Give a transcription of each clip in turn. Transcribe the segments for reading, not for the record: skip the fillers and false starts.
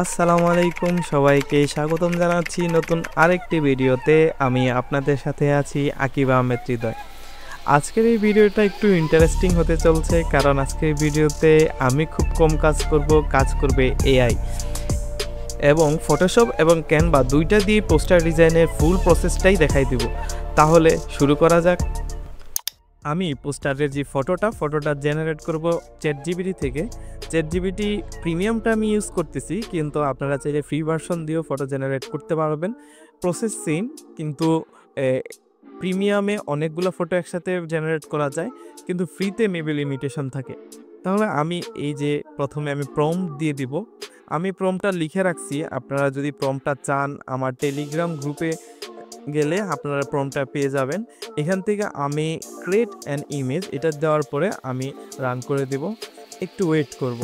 আসসালামু আলাইকুম, সবাইকে স্বাগতম জানাচ্ছি নতুন আরেকটি ভিডিওতে। আমি আপনাদের সাথে আছি আকিব আহমেদ হৃদয়। আজকের এই ভিডিওটা একটু ইন্টারেস্টিং হতে চলছে, কারণ আজকের ভিডিওতে আমি খুব কম কাজ করবে এআই এবং ফটোশপ এবং ক্যানভা দুইটা দিয়ে পোস্টার ডিজাইনের ফুল প্রসেসটাই দেখাই দিব। তাহলে শুরু করা যাক। আমি পোস্টারের যে ফটোটা জেনারেট করব চ্যাটজিপিটি থেকে। চ্যাটজিপিটি প্রিমিয়ামটা আমি ইউজ করতেছি, কিন্তু আপনারা চাইলে ফ্রি ভার্সন দিয়েও ফটো জেনারেট করতে পারবেন। প্রসেস সেম, কিন্তু প্রিমিয়ামে অনেকগুলো ফটো একসাথে জেনারেট করা যায়, কিন্তু ফ্রিতে মেবি লিমিটেশন থাকে। তাহলে আমি এই যে প্রথমে আমি প্রম্পট দিয়ে দিব। আমি প্রম্পটটা লিখে রাখছি, আপনারা যদি প্রম্পটটা চান আমার টেলিগ্রাম গ্রুপে গেলে আপনারা প্রম্পটটা পেয়ে যাবেন। এখান থেকে আমি ক্রিয়েট অ্যান ইমেজ এটা দেওয়ার পরে আমি রান করে দেব। একটু ওয়েট করব।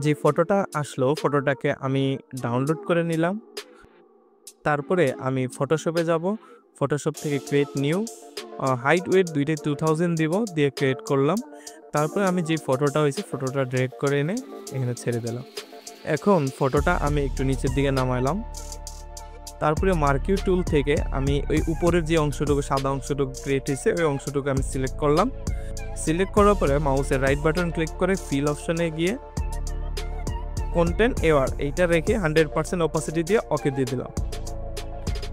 যে ফটোটা আসলো, ফটোটাকে আমি ডাউনলোড করে নিলাম। তারপরে আমি ফটোশপে যাব। ফটোশপ থেকে ক্রিয়েট নিউ, হাইট ওয়েট দুইটাই 2000 দিব, দিয়ে ক্রিয়েট করলাম। তারপরে আমি যে ফটোটা হয়েছে ফটোটা ড্র্যাগ করে এনে এখানে ছেড়ে দিলাম। এখন ফটোটা আমি একটু নিচের দিকে নামাইলাম। তারপরে মার্কিউ টুল থেকে আমি ওই উপরের যে অংশটুকু সাদা অংশটুকু ক্রিয়েট হয়েছে ওই অংশটুকু আমি সিলেক্ট করলাম। সিলেক্ট করার পরে মাউসের রাইট বাটন ক্লিক করে ফিল অপশনে গিয়ে কন্টেন্ট এওয়ার এইটা রেখে 100% অপাসিটি দিয়ে ওকে দিয়ে দিলাম।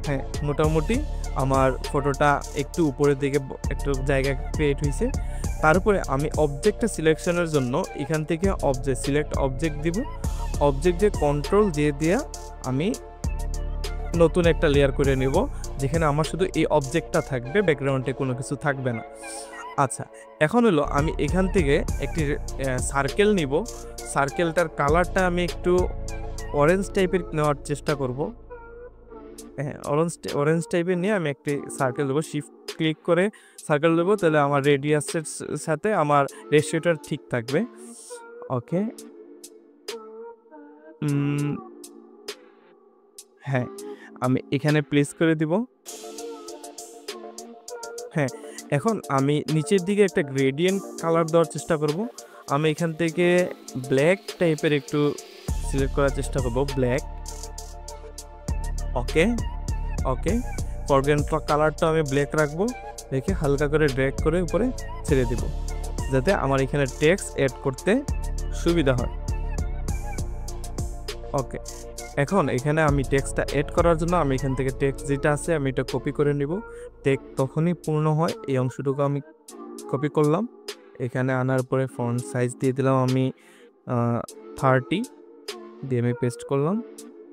হ্যাঁ, মোটামুটি আমার ফটোটা একটু উপরের দিকে একটু জায়গা ক্রিয়েট হয়েছে। তারপরে আমি অবজেক্টটা সিলেকশনের জন্য এখান থেকে সিলেক্ট অবজেক্ট দিব। অবজেক্টে কন্ট্রোল দিয়ে আমি নতুন একটা লেয়ার করে নেব, যেখানে আমার শুধু এই অবজেক্টটা থাকবে, ব্যাকগ্রাউন্ডে কোনো কিছু থাকবে না। আচ্ছা, এখন হলো আমি এখান থেকে একটি সার্কেল নিব। সার্কেলটার কালারটা আমি একটু অরেঞ্জ টাইপের নেওয়ার চেষ্টা করব। হ্যাঁ, অরেঞ্জ টাইপের নিয়ে আমি একটি সার্কেল দেবো। শিফট ক্লিক করে সার্কেল দেবো, তাহলে আমার রেডিয়াসের সাথে আমার রেশিওটা ঠিক থাকবে। ওকে, হ্যাঁ, আমি এখানে প্লেস করে দিব। হ্যাঁ, এখন আমি নিচের দিকে একটা গ্রেডিয়েন্ট কালার দেওয়ার চেষ্টা করব। আমি এখান থেকে ব্ল্যাক টাইপের একটু সিলেক্ট করার চেষ্টা করব, ব্ল্যাক। ওকে ওকে, ফরগ্রাউন্ড কালারটা আমি ব্ল্যাক রাখবো, রেখে হালকা করে ড্র্যাগ করে উপরে ছেড়ে দিব, যাতে আমার এখানে টেক্সট অ্যাড করতে সুবিধা হয়। ওকে, এখন এখানে আমি টেক্সটটা অ্যাড করার জন্য আমি এখান থেকে টেক্সট যেটা আছে আমি এটা কপি করে নিব। টেক্সট তখনই পূর্ণ হয়, এই অংশটুকু আমি কপি করলাম। এখানে আনার পরে ফন্ট সাইজ দিয়ে দিলাম আমি 30, দিয়ে আমি পেস্ট করলাম।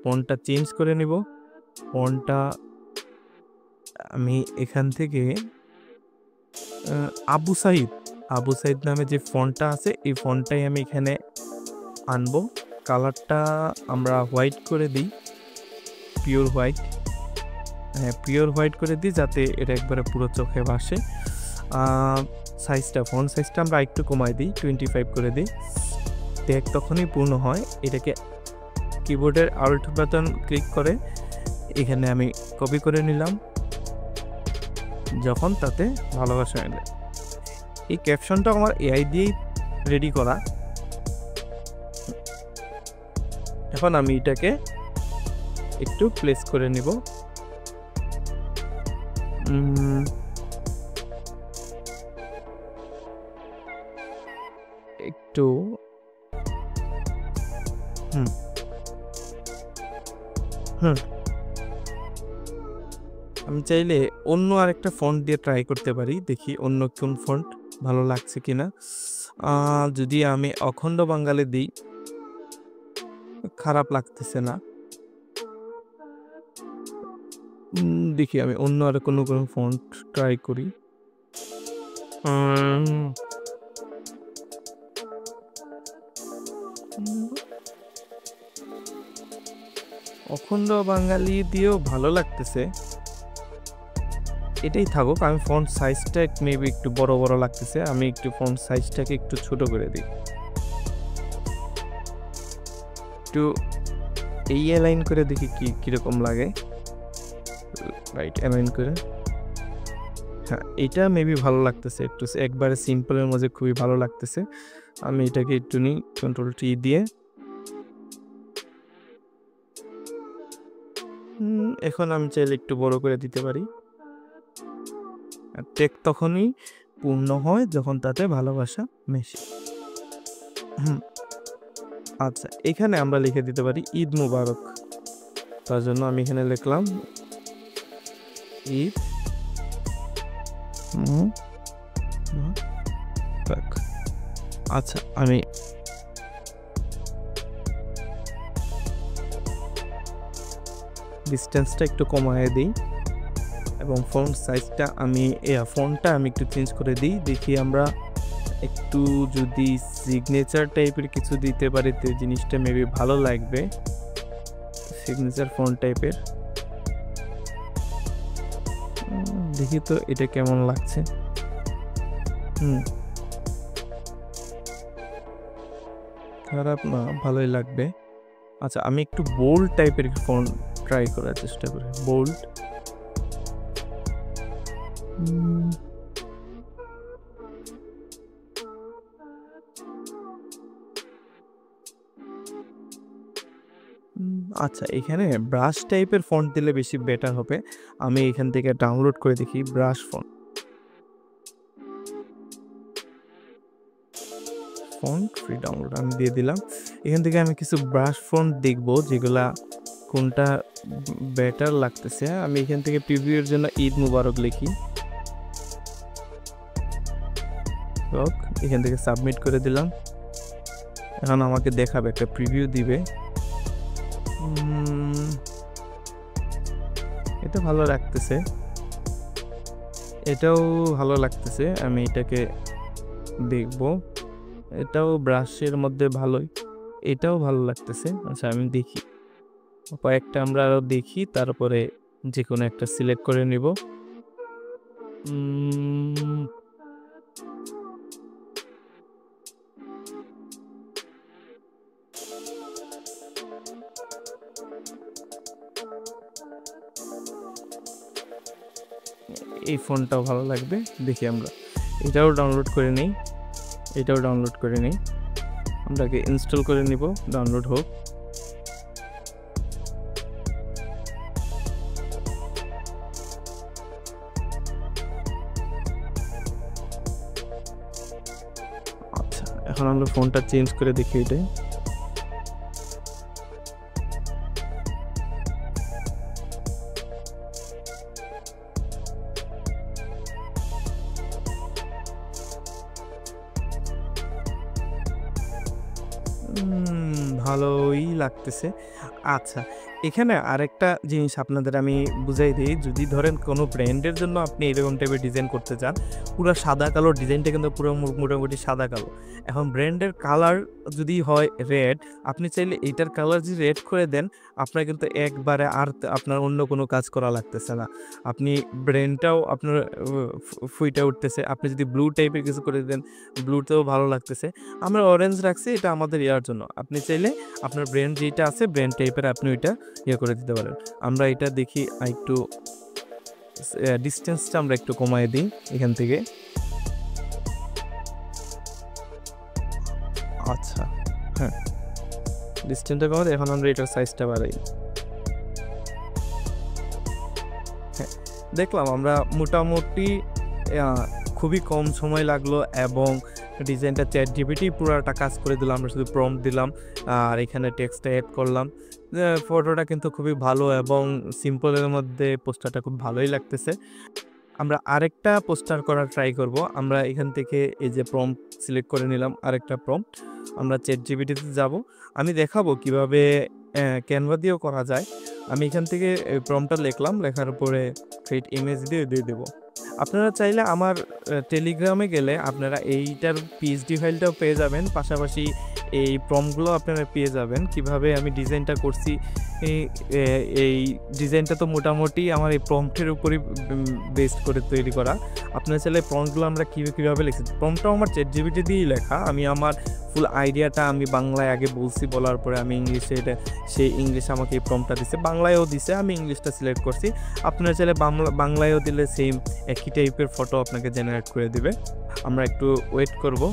ফন্টটা চেঞ্জ করে নিব। ফন্টটা আমি এখান থেকে আবু সাইদ নামে যে ফন্টটা আছে এই ফন্টটাই আমি এখানে আনবো। কালারটা আমরা হোয়াইট করে দিই, পিওর হোয়াইট। হ্যাঁ, পিওর হোয়াইট করে দিই, যাতে এটা একবারে পুরো চোখে ভাসে। ফন্ট সাইজটা আমরা একটু কমাই দিই, 25 করে দিই। ট্যাগ তখনই পূর্ণ হয়। এটাকে কিবোর্ডের আল্ট বাটন ক্লিক করে এখানে আমি কপি করে নিলাম, যখন তাতে ভালোবাসা এলে। এই ক্যাপশনটা আমার এআই দিয়েই রেডি করা। এখন আমি এটাকে একটু প্লেস করে নিব। একটু আমি চাইলে অন্য আরেকটা ফন্ট দিয়ে ট্রাই করতে পারি, দেখি অন্য কোন ফন্ট ভালো লাগছে কিনা। যদি আমি অখণ্ড বাঙালি দিই, খারাপ লাগতেছে না। দেখি আমি অন্য আর কোনো ফন্ট ট্রাই করি। অখণ্ড বাঙালি দিয়েও ভালো লাগতেছে, এটাই থাকুক। আমি ফন্ট সাইজটা মেবি একটু বড় বড় লাগতেছে, আমি একটু ফন্ট সাইজটাকে একটু ছোট করে দিই, একটু এই অ্যালাইন করে দেখি কিরকম লাগে। রাইট, অ্যালাইন করে, হ্যাঁ এটা মেবি ভালো লাগতেছে, একটু একবারে সিম্পলের মধ্যে খুবই ভালো লাগতেছে। আমি এটাকে একটু নিই কন্ট্রোল টি দিয়ে। এখন আমি চাইলে একটু বড় করে দিতে পারি। টেক তখনই পূর্ণ হয় যখন তাতে ভালোবাসা মেশে। আচ্ছা, এখানে আমরা লিখে দিতে পারি ঈদ মুবারক। তার জন্য আমি এখানে লিখলাম ঈদ মুবারক। আচ্ছা, আমি ডিস্টেন্সটা একটু কমায় দিই এবং ফন্ট সাইজটা ফন্টটা আমি একটু চেঞ্জ করে দিই। দেখি আমরা একটু যদি সিগনেচার টাইপের কিছু দিতে পারি তো জিনিসটা মেবি ভালো লাগবে, সিগনেচার ফন্ট টাইপের। দেখি তো এটা কেমন লাগছে। খারাপ না, ভালোই লাগবে। আচ্ছা, আমি একটু বোল্ড টাইপের ফন্ট ট্রাই করার চেষ্টা করি, বোল্ড। আচ্ছা, এখানে ব্রাশ টাইপের ফন্ট দিলে বেশি বেটার হবে। আমি এখান থেকে ডাউনলোড করে দেখি ব্রাশ ফন্ট ফ্রি ডাউনলোড আমি দিয়ে দিলাম। এখান থেকে আমি কিছু ব্রাশ ফন্ট দেখবো যেগুলা কোনটা বেটার লাগতেছে। আমি এখান থেকে প্রিভিউর জন্য ঈদ মুবারক লিখি, এখান থেকে সাবমিট করে দিলাম। এখন আমাকে দেখাবে, একটা প্রিভিউ দিবে। এটা ভালো লাগতেছে, এটাও ভালো লাগতেছে, আমি এটাকে দেখব। এটাও ব্রাশের মধ্যে ভালোই, এটাও ভালো লাগতেছে। আচ্ছা, আমি দেখি কয়েকটা, আমরা আরো দেখি, তারপরে যে কোনো একটা সিলেক্ট করে নিব। এই ফোনটাও ভালো লাগবে, দেখি আমরা এটাও ডাউনলোড করে নিই, এটাও ডাউনলোড করে নিই। আমরাকে ইনস্টল করে নিব, ডাউনলোড হোক। আচ্ছা, এখন আমরা ফোনটা চেঞ্জ করে দেখি এটাই। ভালোই লাগতেছে। আচ্ছা, এখানে আরেকটা জিনিস আপনাদের আমি বুঝাই দিই। যদি ধরেন কোনো ব্র্যান্ডের জন্য আপনি এরকম টাইপের ডিজাইন করতে চান, পুরো সাদা কালো ডিজাইনটা কিন্তু পুরো মোটামুটি সাদা কালো। এখন ব্র্যান্ডের কালার যদি হয় রেড, আপনি চাইলে এইটার কালার যদি রেড করে দেন, আপনার কিন্তু একবারে আর আপনার অন্য কোনো কাজ করা লাগতেছে না। আপনি ব্র্যান্ডটাও আপনার ফুইটা উঠতেছে। আপনি যদি ব্লু টাইপের কিছু করে দেন, ব্লুতেও ভালো লাগতেছে। আমরা অরেঞ্জ রাখছি, এটা আমাদের ইয়ার জন্য। আপনি চাইলে আপনার ব্র্যান্ড যেটা আছে ব্র্যান্ড টাইপের আপনি ওইটা করে দিতে পারেন। আমরা এটা দেখি একটু ডিস্টেন্সটা আমরা একটু কমায় দিই এখান থেকে। আচ্ছা, হ্যাঁ, ডিস্টেন্সটা কমাতে এখন আমরা এটার সাইজটা বাড়াই। হ্যাঁ, দেখলাম আমরা মোটামুটি খুবই কম সময় লাগলো এবং ডিজাইনটা চ্যাট জিপিটি পুরোটা কাজ করে দিলাম। আমরা শুধু প্রম্পট দিলাম আর এখানে টেক্সটটা অ্যাড করলাম। ফটোটা কিন্তু খুবই ভালো এবং সিম্পলের মধ্যে পোস্টারটা খুব ভালোই লাগতেছে। আমরা আরেকটা পোস্টার করার ট্রাই করব। আমরা এখান থেকে এই যে প্রম্পট সিলেক্ট করে নিলাম, আরেকটা প্রম্পট। আমরা চ্যাট জিপিটিতে যাব, আমি দেখাবো কিভাবে ক্যানভা দিয়েও করা যায়। আমি এখান থেকে প্রম্পটটা লিখলাম, লেখার পরে ক্রিয়েট ইমেজ দিয়ে দেবো। আপনারা চাইলে আমার টেলিগ্রামে গেলে আপনারা এইটার পিএইচডি ফাইলটাও পেয়ে যাবেন, পাশাপাশি এই প্রম্পটগুলো আপনারা পেয়ে যাবেন। কিভাবে আমি ডিজাইনটা করছি, এই ডিজাইনটা তো মোটামুটি আমার এই প্রম্পটের উপরই বেসড করে তৈরি করা। আপনারা চাইলে প্রম্পটগুলো আমরা কীভাবে লিখছি, প্রম্পটটাও আমার ChatGPT দিয়েই লেখা। আমি আমার ফুল আইডিয়াটা আমি বাংলায় আগে বলছি, বলার পরে আমি ইংলিশে সে ইংলিশ আমাকে এই প্রম্পটটা দিছে, বাংলায়ও দিছে, আমি ইংলিশটা সিলেক্ট করছি। আপনারা চাইলে বাংলায়ও দিলে সেম একই টাইপের ফটো আপনাকে জেনারেট করে দিবে। আমরা একটু ওয়েট করব।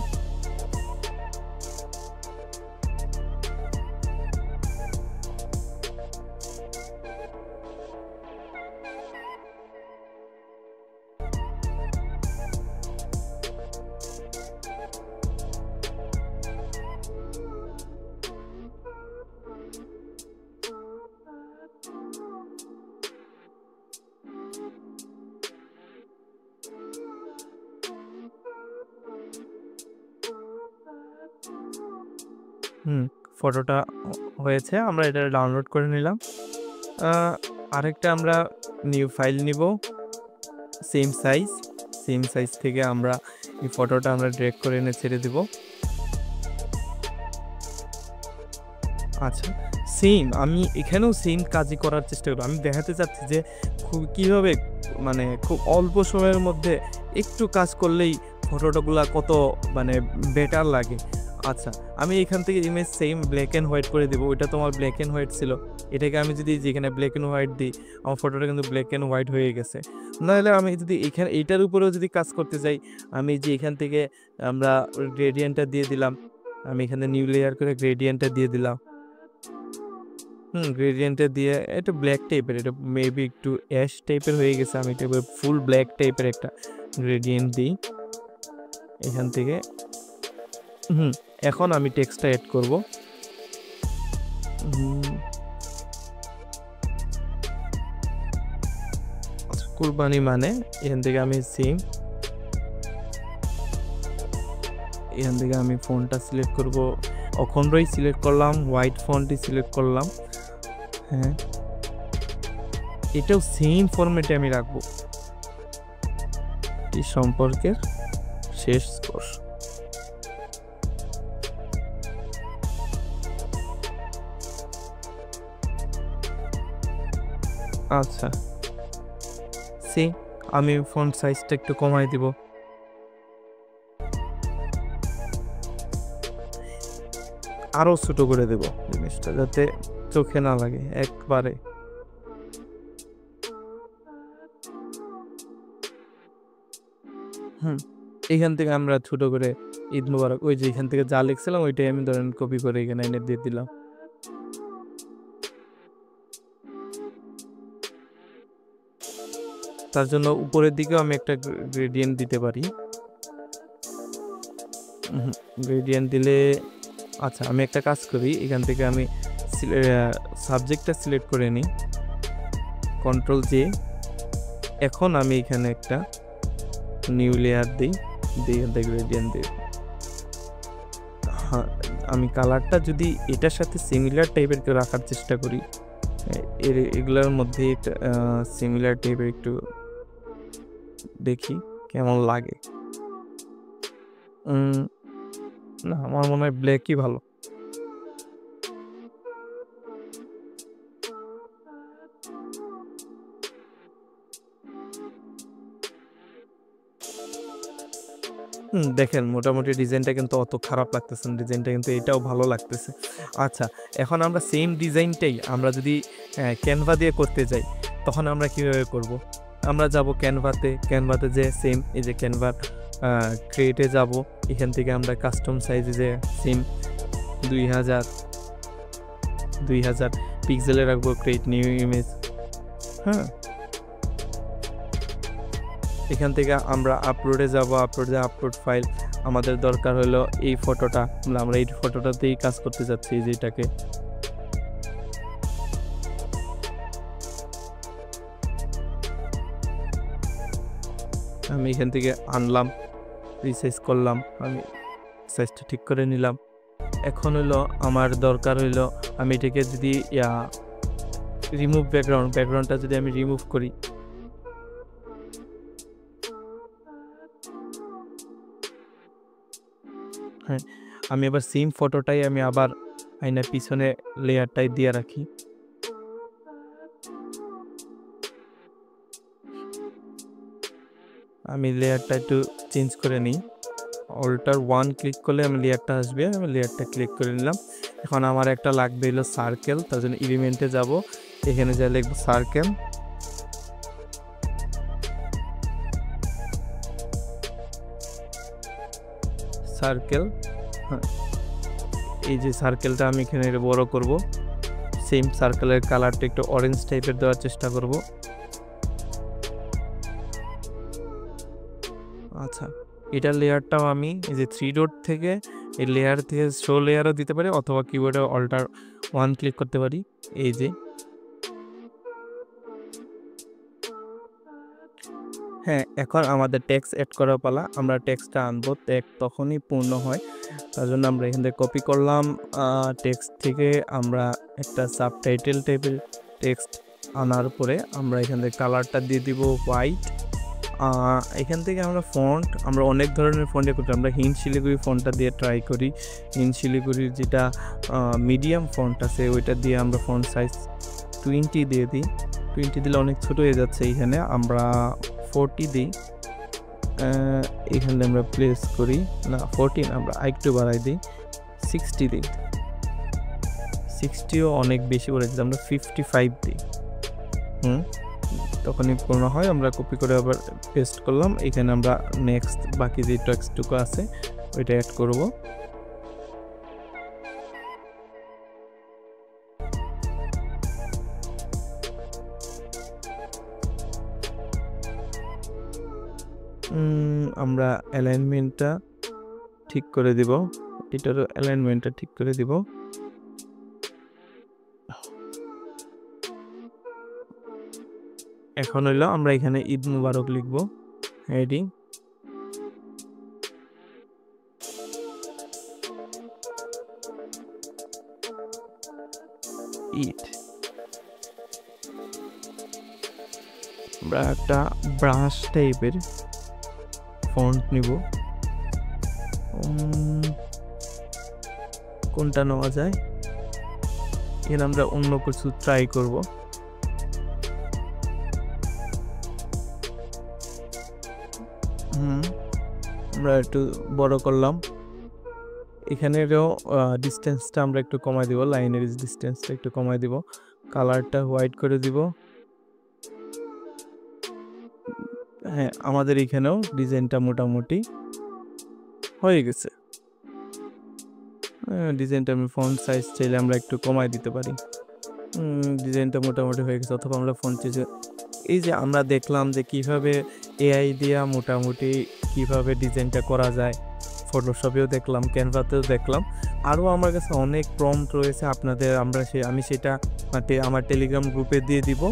ফটোটা হয়েছে, আমরা এটা ডাউনলোড করে নিলাম। আরেকটা আমরা নিউ ফাইল নিব, সেম সাইজ থেকে আমরা এই ফটোটা আমরা ড্র্যাগ করে এনে ছেড়ে দিব। আচ্ছা, সেম আমি এখানেও সেম কাজই করার চেষ্টা করব। আমি দেখাতে চাচ্ছি যে কীভাবে মানে খুব অল্প সময়ের মধ্যে একটু কাজ করলেই ফটোগুলা কত মানে বেটার লাগে। আচ্ছা, আমি এখান থেকে image same black and white করে দেবো। ওইটা তোমার ব্ল্যাক অ্যান্ড হোয়াইট ছিল, এটাকে আমি যদি যেখানে ব্ল্যাক অ্যান্ড হোয়াইট দিই, আমার ফটোটা কিন্তু ব্ল্যাক অ্যান্ড হোয়াইট হয়ে গেছে। নাহলে আমি যদি এইটার উপরেও যদি কাজ করতে চাই, আমি যে এখান থেকে আমরা গ্রেডিয়েন্টটা দিয়ে দিলাম, আমি এখানে নিউ লেয়ার করে গ্রেডিয়েন্টটা দিয়ে দিলাম। গ্রেডিয়েন্টে দিয়ে এটা ব্ল্যাক টাইপের, এটা মেবি একটু অ্যাশ টাইপের হয়ে গেছে। আমি এটা ফুল ব্ল্যাক টাইপের একটা গ্রেডিয়েন্ট দিই এখান থেকে। এখন আমি টেক্সটটা অ্যাড করব। কুরবানি মানে এখান থেকে আমি এখান থেকে আমি ফন্টটা সিলেক্ট করব, অখণ্ডই সিলেক্ট করলাম, হোয়াইট ফন্টই সিলেক্ট করলাম। হ্যাঁ, এটাও সেম ফরম্যাটে আমি রাখবো। এই সম্পর্কের শেষ স্পর্শ। আচ্ছা, আমি ফন্ট সাইজটা একটু কমাই দিব। আরো ছোট করে দেব জিনিসটা, যাতে চোখে না লাগে একবারে। এখান থেকে আমরা ছোট করে ঈদ মুবারক, ওই যে এখান থেকে যা লিখছিলাম ওইটাই আমি ধরেন কপি করে এখানে এনে দিয়ে দিলাম। তার জন্য উপরের দিকেও আমি একটা গ্রেডিয়েন্ট দিতে পারি। গ্রেডিয়েন্ট দিলে, আচ্ছা আমি একটা কাজ করি, এখান থেকে আমি সাবজেক্টটা সিলেক্ট করে নিই, কন্ট্রোল জে। এখন আমি এখানে একটা নিউ লেয়ার দিই, এখান থেকে গ্রেডিয়েন্ট দিই। হ্যাঁ, আমি কালারটা যদি এটার সাথে সিমিলার টাইপের রাখার চেষ্টা করি, এগুলোর মধ্যে সিমিলার টাইপের একটু দেখি কেমন লাগে। না, আমার মনে হয় ব্ল্যাকই ভালো। দেখেন মোটামুটি ডিজাইনটা কিন্তু অত খারাপ লাগতেছে না, ডিজাইনটা কিন্তু এটাও ভালো লাগতেছে। আচ্ছা, এখন আমরা সেম ডিজাইনটাই আমরা যদি ক্যানভা দিয়ে করতে যাই, তখন আমরা কিভাবে করব? আমরা যাব ক্যানভাতে যে সেম এই যে ক্যানভার ক্রিয়েটে যাব, এখান থেকে আমরা কাস্টম সাইজে যে সেম 2000 পিক্সেলে রাখবো, ক্রিয়েট নিউ ইমেজ। হ্যাঁ, এখান থেকে আমরা আপলোডে যাব, আপলোড ফাইল। আমাদের দরকার হলো এই ফটোটা, আমরা এই ফটোটাতেই কাজ করতে যাচ্ছি, যেটাকে আমি এখান থেকে আনলাম, রিসাইজ করলাম, আমি সাইজটা ঠিক করে নিলাম। এখন হলো আমার দরকার হইলো আমি এটাকে যদি রিমুভ ব্যাকগ্রাউন্ডটা যদি আমি রিমুভ করি, হ্যাঁ আমি আবার সেম ফটোটাই আমি আবার আয়নার পিছনে লেয়ারটাই দিয়ে রাখি। আমি লেয়ারটা একটু চেঞ্জ করে নিই। অল্টার 1 ক্লিক করলে আমি লেয়ারটা আসবে, আমি লেয়ারটা ক্লিক করে নিলাম। এখন আমার একটা লাগবে হলো সার্কেল, তার জন্য এলিমেন্টে যাব, এখানে যা লিখবো সার্কেল। সার্কেল, হ্যাঁ, এই যে সার্কেলটা আমি এখানে বড় করব। সেম সার্কেলের কালারটা একটু অরেঞ্জ টাইপের দেওয়ার চেষ্টা করব। আচ্ছা, এটার লেয়ারটাও আমি এই যে 3 ডট থেকে এই লেয়ার থেকে শো লেয়ারও দিতে পারি, অথবা কিবোর্ডে অল্টার 1 ক্লিক করতে পারি। এই যে হ্যাঁ, এখন আমাদের টেক্সট এড করার পালা। আমরা টেক্সটটা আনবো, তখনই পূর্ণ হয়। তার জন্য আমরা এখান থেকে কপি করলাম। টেক্সট থেকে আমরা একটা সাবটাইটেল টাইপের টেক্সট আনার পরে আমরা এখান থেকে কালারটা দিয়ে দিব হোয়াইট। এখান থেকে আমরা অনেক ধরনের ফন্টে করতে, আমরা হিন্দ শিলিগুড়ি ফন্টটা দিয়ে ট্রাই করি। হিন্দ শিলিগুড়ির যেটা মিডিয়াম ফন্ট আছে ওইটা দিয়ে আমরা ফন্ট সাইজ 20 দিয়ে দিই। 20 দিলে অনেক ছোট হয়ে যাচ্ছে, এখানে আমরা 40 দিই। এখানে আমরা প্লেস করি না 14, আমরা আরেকটু বাড়াই দিই, 60 দিই। 60ও অনেক বেশি করে দিই, আমরা 55 দিই। তখনই পূর্ণ হয়। আমরা কপি করে আবার পেস্ট করলাম। এখানে আমরা নেক্সট বাকি যে টেক্সটটুকু আছে ওইটা অ্যাড করব। আমরা অ্যালাইনমেন্টটা ঠিক করে দিব, এটারও অ্যালাইনমেন্টটা ঠিক করে দিব। এখন হইলো আমরা এখানে ঈদ মুবারক লিখবো, হেডিং। ঈদ। আমরা একটা ব্রাশ টাইপের ফন্ট নিব, কোনটা নেওয়া যায়, এর আমরা অন্য কিছু ট্রাই করব। আমরা একটু বড় করলাম। এখানেরও ডিস্টেন্সটা আমরা একটু কমাই দিব, লাইনের ডিস্টেন্সটা একটু কমাই দিব। কালারটা হোয়াইট করে দিব। হ্যাঁ, আমাদের এখানেও ডিজাইনটা মোটামুটি হয়ে গেছে। ডিজাইনটা আমি ফন্ট সাইজ চাইলে আমরা একটু কমাই দিতে পারি। ডিজাইনটা মোটামুটি হয়ে গেছে, অথবা আমরা ফন্ট চেঞ্জ। এই যে আমরা দেখলাম যে কিভাবে এআই দিয়া মোটামুটি কিভাবে ডিজাইনটা করা যায়, ফটোশপেও দেখলাম, ক্যানভাতেও দেখলাম। আরও আমার কাছে অনেক প্রম্পট রয়েছে, আমি সেটা আমার টেলিগ্রাম গ্রুপে দিয়ে দিব,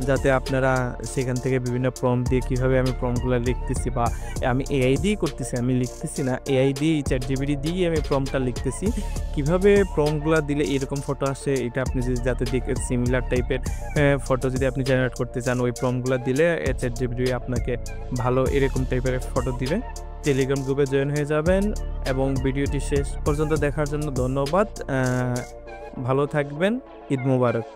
যাতে আপনারা সেখান থেকে বিভিন্ন প্রম্পট দিয়ে কীভাবে আমি প্রম্পটগুলো লিখতেছি, বা আমি এআই দিয়েই করতেছি, আমি লিখতেছি না, এআই দিয়েই চ্যাটজিপিটি দিয়েই আমি প্রম্পটটা লিখতেছি। কীভাবে প্রম্পটগুলো দিলে এরকম ফটো আসে, এটা আপনি যদি যাতে দেখে সিমিলার টাইপের ফটো যদি আপনি জেনারেট করতে চান, ওই প্রম্পটগুলো দিলে চ্যাটজিপিটি আপনাকে ভালো এরকম টাইপের ফটো দিবে। টেলিগ্রাম গ্রুপে জয়েন হয়ে যাবেন, এবং ভিডিওটি শেষ পর্যন্ত দেখার জন্য ধন্যবাদ। ভালো থাকবেন। ঈদ মোবারক।